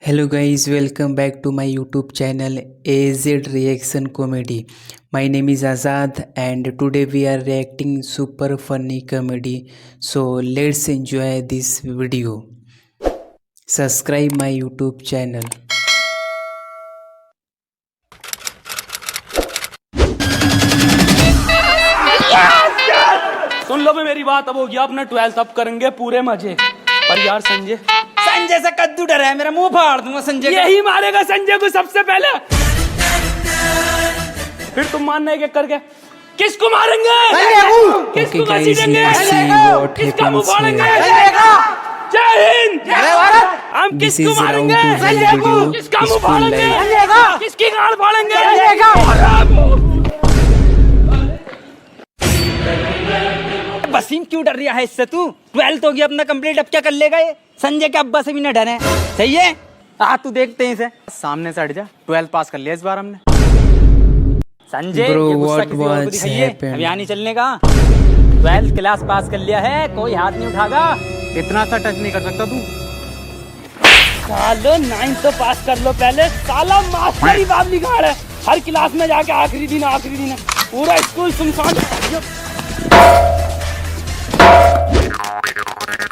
Hello guys, welcome back to my YouTube channel AZ Reaction Comedy. My name is Azad and today we are reacting super funny comedy. So let's enjoy this video. Subscribe my YouTube channel. सुन लो भी मेरी बात, अब हो गया अपना 12th, अब करेंगे पूरे मजे। पर यार संजय से कद्दू डर है, मेरा मुंह फाड़ दूंगा संजय का। यही मारेगा संजय को सबसे पहले, फिर तुम मानना एक एक करके किसको मारेंगे, किसको Okay guys, घसीटेंगे, let's see what किसका मुंह happens फाड़ेंगे। here. जय हिंद, जय भारत। हम This किसको is round मारेंगे, two संजय को, video. किसका मुंह Peaceful फाड़ेंगे, life. किसकी गांड फाड़ेंगे। वसीम क्यों डर रहा है इससे? तू 12th हो गया अपना कंप्लीट, अब क्या कर लेगा ये? संजय के अब्बा से भी न डरे, सही है? तू देखते हैं इसे, सामने से हट जा। 12th पास कर लिया इस बार हमने। संजय Bro, ये गुस्सा what किसी और को was दिखाइए, happened? अब यहाँ नहीं चलने का। 12th क्लास पास कर लिया है, कोई हाथ नहीं उठागा। इतना सा टच नहीं कर सकता तू। सालो 9th तो पास कर लो पहले, साला मास्टर ही बाबली गाड़ है। हर क्लास में जाके आखिरी दिन पूरा स्कूल सुनसान।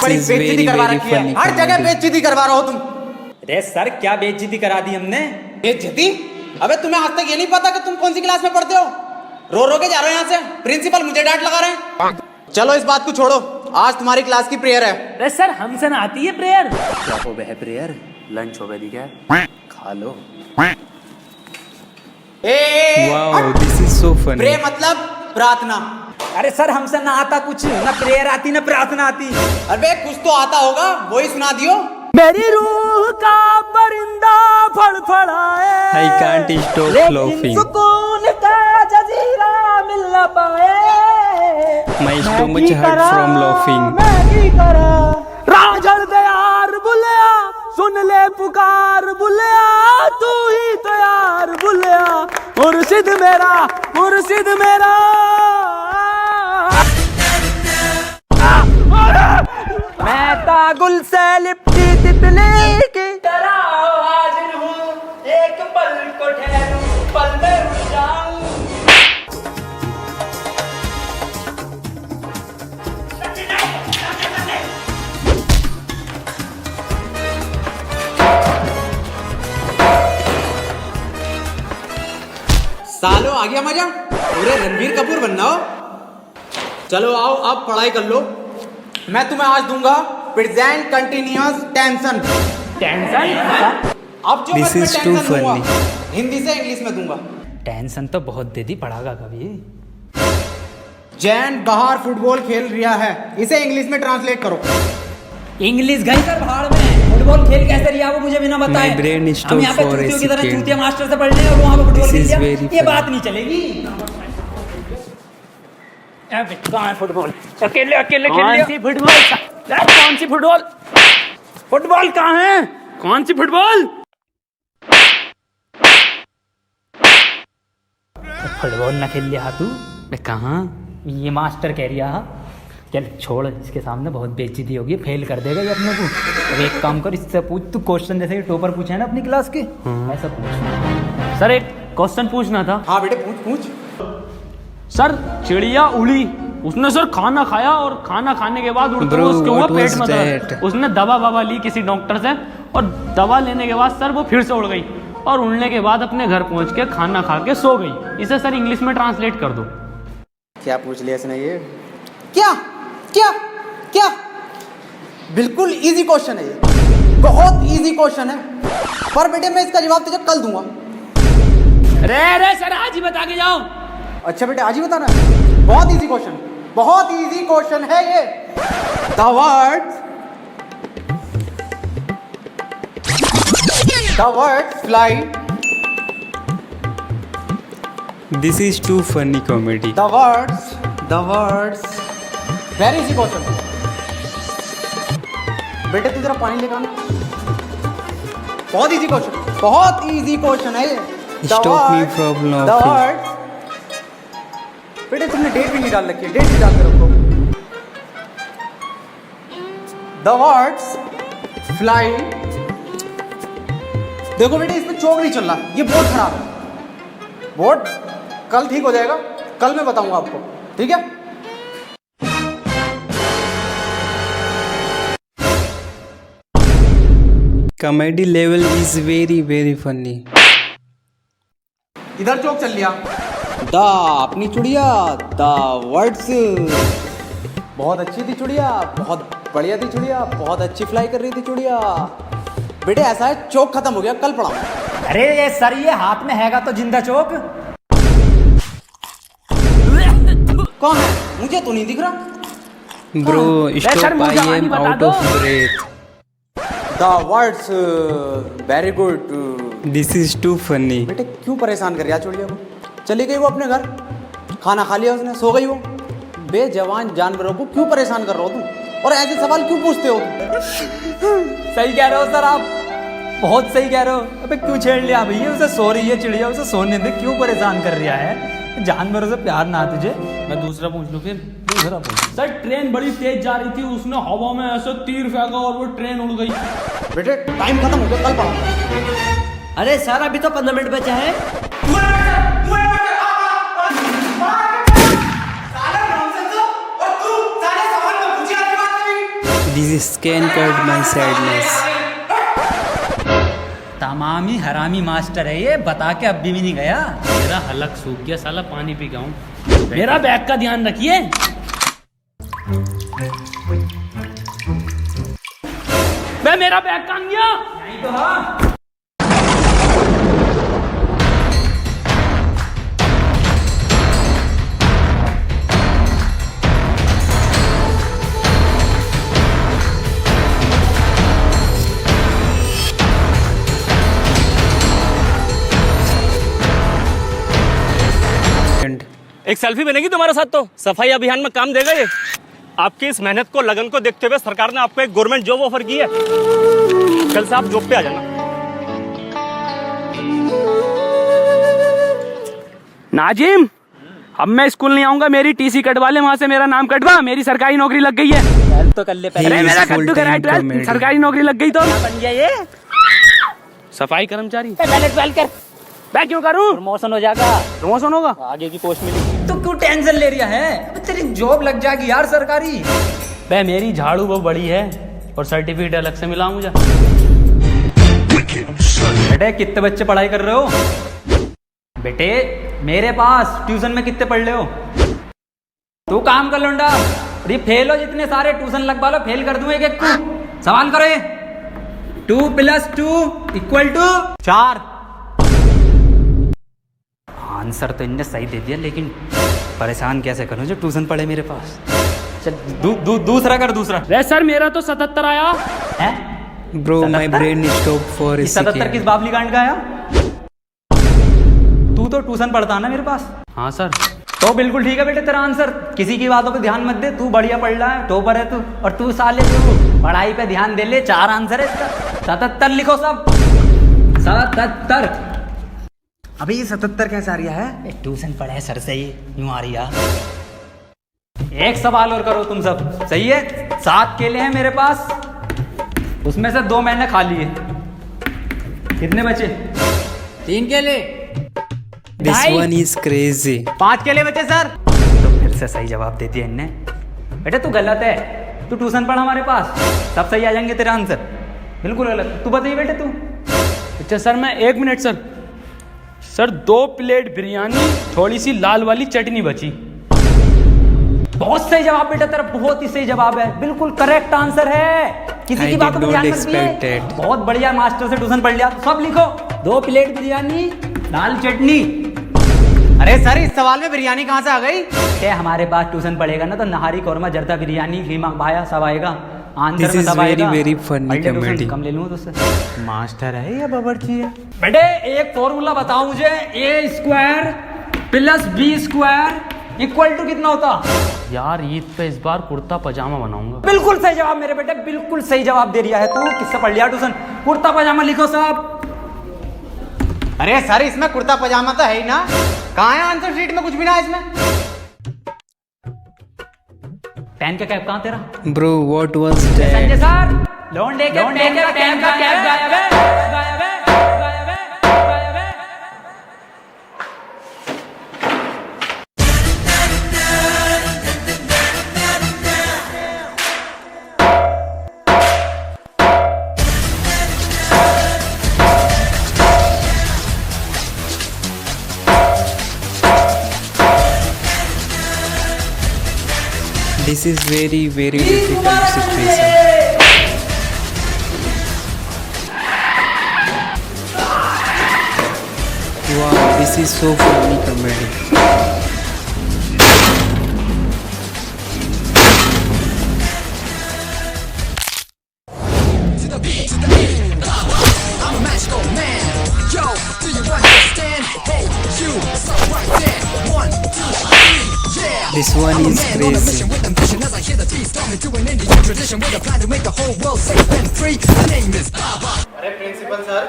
बड़ी This is बेइज्जती very, करवा very रखी है, funny हर जगह comedy. बेइज्जती करवा रहा हो तुम। अरे सर, क्या बेइज्जती करा दी हमने? बेइज्जती? अबे तुम्हें आज तक ये नहीं पता कि तुम कौन सी क्लास में पढ़ते हो? रो रो के जा रहे हो यहाँ से, प्रिंसिपल मुझे डांट लगा रहे हैं। चलो इस बात को छोड़ो, आज तुम्हारी क्लास की प्रेयर है। अरे सर, हमसे ना आती है प्रेयर। क्या हो गया प्रेयर? लंच हो गई क्या? खा लो। Wow, this is so funny. Pray मतलब प्रार्थना। अरे सर, हमसे ना आता कुछ, ना प्रेयर आती ना प्रार्थना आती। अबे कुछ तो आता होगा, वही सुना दियो। मेरी रूह का परिंदा फड़फड़ाए, I can't stop लेकिन laughing. सुकून का जजीरा मिल न पाए। My stomach hurt from laughing. Rajar दे यार बुलिया, सुन ले पुकार बुलिया, तू ही तो यार बुलिया, मुर्शिद मेरा, मुर्शिद मेरा। मैं तागुल से लिपटी तितली की तरह हाजिर हूँ, एक पल को ठहरूं, पल में रुक जाऊं। सालो आ गया मजा, पूरे रणबीर कपूर बनना हो। चलो आओ, अब पढ़ाई कर लो। मैं तुम्हें आज दूंगा प्रेजेंट कंटिन्यूअस टेंशन। टेंशन? अब जो This मैं is तुम्हें too टेंशन दूंगा, funny. हिंदी से इंग्लिश में दूंगा। टेंशन तो बहुत दे दी, पढ़ागा कभी। जैन बाहर फुटबॉल खेल रहा है, इसे इंग्लिश में ट्रांसलेट करो। इंग्लिश गई सर भाड़ में, फुटबॉल खेल कैसे रिया वो मुझे बिना बताए। My brain is हम यहाँ पे too for चूतियों की तरह a चूतिया मास्टर से पढ़ रहे हैं और वहाँ पे फुटबॉल This खेल is लिया, very ये funny. बात नहीं चलेगी। कहाँ है फुटबॉल? अकेले अकेले खेल लिया। कौन सी फुटबॉल? कौन सी फुटबॉल? फुटबॉल कहाँ है? कौन सी फुटबॉल? फुटबॉल ना खेल लिया तू? मैं कहाँ? ये मास्टर कह रिया। चल छोड़, इसके सामने बहुत बेइज्जती होगी, फेल कर देगा ये अपने को। अब एक काम कर, इससे पूछ तू क्वेश्चन, जैसे कि टॉपर पूछे है ना अपनी क्लास के, ऐसा पूछ। सर, एक क्वेश्चन पूछना था। हाँ बेटे पूछ। सर, चिड़िया उड़ी, उसने सर खाना खाया और खाना खाने के बाद उड़ते Bro, हुए उसके हुआ what पेट was में दर्द। that? उसने दवा ली किसी डॉक्टर से, और दवा लेने के बाद सर वो फिर से उड़ गई, और उड़ने के बाद अपने घर पहुंच के खाना खा के सो गई। इसे सर इंग्लिश में ट्रांसलेट कर दो। क्या पूछ लिया इसने ये? क्या क्या क्या? बिल्कुल इजी क्वेश्चन है ये, बहुत इजी क्वेश्चन है, पर बेटे मैं इसका जवाब तुझे कल दूंगा। अरे सर, आज ही बता के जाओ। अच्छा बेटे आज ही बताना है? बहुत इजी क्वेश्चन, बहुत इजी क्वेश्चन है ये। The word fly. This is too funny comedy. The words very easy question। बेटे तू जरा पानी लेकर आना। बहुत इजी क्वेश्चन, बहुत इजी क्वेश्चन है ये। Stop me from The laughing. words। बेटे तुमने डेट भी नहीं डाल रखी है, डेट भी डाल के रखो। The words fly देखो बेटे इसमें चौक नहीं चल रहा, ये बोर्ड खराब है। बोर्ड कल ठीक हो जाएगा, कल मैं बताऊंगा आपको, ठीक है? Comedy level is very very funny. इधर चौक चल लिया। दा अपनी चुड़िया, दा वर्ड्स। बहुत अच्छी थी चुड़िया, बहुत बढ़िया थी चुड़िया, बहुत अच्छी फ्लाई कर रही थी चुड़िया। बेटे ऐसा है, चौक खत्म हो गया, कल पढ़ाऊंगा। अरे ये सर, ये हाथ में हैगा तो जिंदा चौक। कौन है? मुझे तो नहीं दिख रहा। Bro, सर, stop, मुझे I जवानी am बता out दो। of breath. The words very good. This is too funny. बेटे क्यों परेशान कर रहा चुड़िया को? चली गई वो अपने घर, खाना खा लिया उसने, सो गई वो। बेजवान जानवरों को क्यों परेशान कर रहे हो तुम, और ऐसे सवाल क्यों पूछते हो तुम? सही कह रहे हो सर आप, बहुत सही कह रहे हो। अबे क्यों छेड़ लिया भैया, उसे सो रही है चिड़िया, उसे सोने दे, क्यों परेशान कर रहा है? जानवरों से प्यार ना तुझे। मैं दूसरा पूछ लूँ फिर। दूसरा पूछ सर, ट्रेन बड़ी तेज जा रही थी, उसने हवा में ऐसे तीर फेंका और वो ट्रेन उड़ गई। बेटे टाइम खत्म हो गया, कल पढ़ाऊंगा। अरे सर अभी तो 15 मिनट बचा है। This scan cut my sadness. तमामी हरामी मास्टर है ये, बता के अब भी नहीं गया। मेरा हलक सूख गया साला, पानी पी गाऊं। मेरा बैग का ध्यान रखिए। मैं मेरा बैग कहाँ गया? नहीं तो हाँ। एक सेल्फी बनेगी तुम्हारे साथ तो सफाई अभियान में काम देगा ये। आपकी इस मेहनत को, लगन को देखते हुए सरकार ने आपको एक गवर्नमेंट जॉब ऑफर की है। कल से आप जॉब पे आ जाना। नाजिम, अब मैं स्कूल नहीं आऊंगा, मेरी टीसी कटवा ले, वहां से मेरा नाम कटवा, मेरी सरकारी नौकरी लग गई है। हेल्प तो कर ले पहले। He अरे is मेरा full कद्दू का time राइट, comedy. सरकारी नौकरी लग गई तो बन गया ये। सफाई कर्मचारी। कर, मैं क्यों करूं? प्रमोशन हो जाएगा, प्रमोशन होगा। आगे की पोस्ट मिलेगी। तो क्यों टेंशन ले रहा है? अबे तेरी जॉब लग जाएगी यार सरकारी। बे मेरी झाड़ू वो बड़ी है और सर्टिफिकेट अलग से मिला मुझे। बेटे कितने बच्चे पढ़ाई कर रहे हो? बेटे मेरे पास ट्यूशन में कितने पढ़ रहे हो? तू काम कर लौंडा, ये फेल हो जितने सारे ट्यूशन लगवा लो, फेल कर दूं एक एक को। सवाल करो ये। 2 + 2 = 4। आंसर तो इनने सही दे दिया, लेकिन परेशान कैसे करूं जो ट्यूशन पढ़े मेरे पास। चल दूसरा कर, दूसरा। रे सर, मेरा तो 77 आया है। Bro, my 77? brain stopped for a 77 second. किस बाबली कांड का आया? तू तो ट्यूशन पढ़ता ना मेरे पास। हाँ सर। तो बिल्कुल ठीक है बेटे तेरा आंसर, किसी की बातों पे ध्यान मत दे, तू बढ़िया पढ़ रहा है, टॉपर है तू। और तू साले तू पढ़ाई पे ध्यान दे ले। 4 आंसर है इसका। 77 लिखो सब। 77। अबे ये 77 कैसे आ रहा है? ट्यूशन पढ़े सर से ही यूं आ रही है। एक सवाल और करो तुम सब, सही है? 7 केले हैं मेरे पास, उसमें से 2 मैंने खा लिए, कितने बचे? 3 केले। This one is crazy. 5 केले बचे सर। तो फिर से सही जवाब दे दिया इनने। बेटा तू गलत है, तू ट्यूशन पढ़ हमारे पास, सब सही आ जाएंगे तेरे आंसर। बिल्कुल गलत। तू बताइए बेटे तू। अच्छा सर, मैं 1 मिनट सर 2 प्लेट बिरयानी, थोड़ी सी लाल वाली चटनी बची। बहुत सही जवाब बेटा तेरा, बहुत ही सही जवाब है, बिल्कुल करेक्ट आंसर है। किसी I की बातों did पर ध्यान not मत दिए। expect it. बहुत बढ़िया, मास्टर से ट्यूशन पढ़ लिया। सब लिखो। 2 प्लेट बिरयानी, लाल चटनी। अरे सर इस सवाल में बिरयानी कहाँ से आ गई? के हमारे पास ट्यूशन पढ़ेगा ना तो नहारी कौरमा, जर्दा बिरयानी, कीमा भाया सब आएगा। आंसर This में is सब आएगा। very, very funny पढ़ ले ट्यूशन, comedy. कम ले लूँ तुझसे। मास्टर है या बावर्ची है? बेटे एक फॉर्मूला बताओ मुझे, A² + B² = कितना होता? यार ईद पे इस बार कुर्ता पजामा बनाऊंगा। बिल्कुल सही जवाब मेरे बेटे, बिल्कुल सही जवाब दे रहा है तू। किससे पढ़ लिया ट्यूशन? कुर्ता पजामा लिखो सब। अरे सर इसमें कुर्ता पजामा तो है ही ना, कहाँ है आंसर शीट में? कुछ भी ना है इसमें। पेन का कैप कहाँ तेरा? Bro, what was Sanjay that? Sir, loan लेके पेन का कैप गायब है, गायब है, गायब है। This is very difficult situation. Wow, this is so funny comedy. This one is crazy.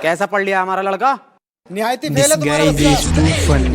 कैसा पढ़ लिया हमारा लड़का? This guy is too funny.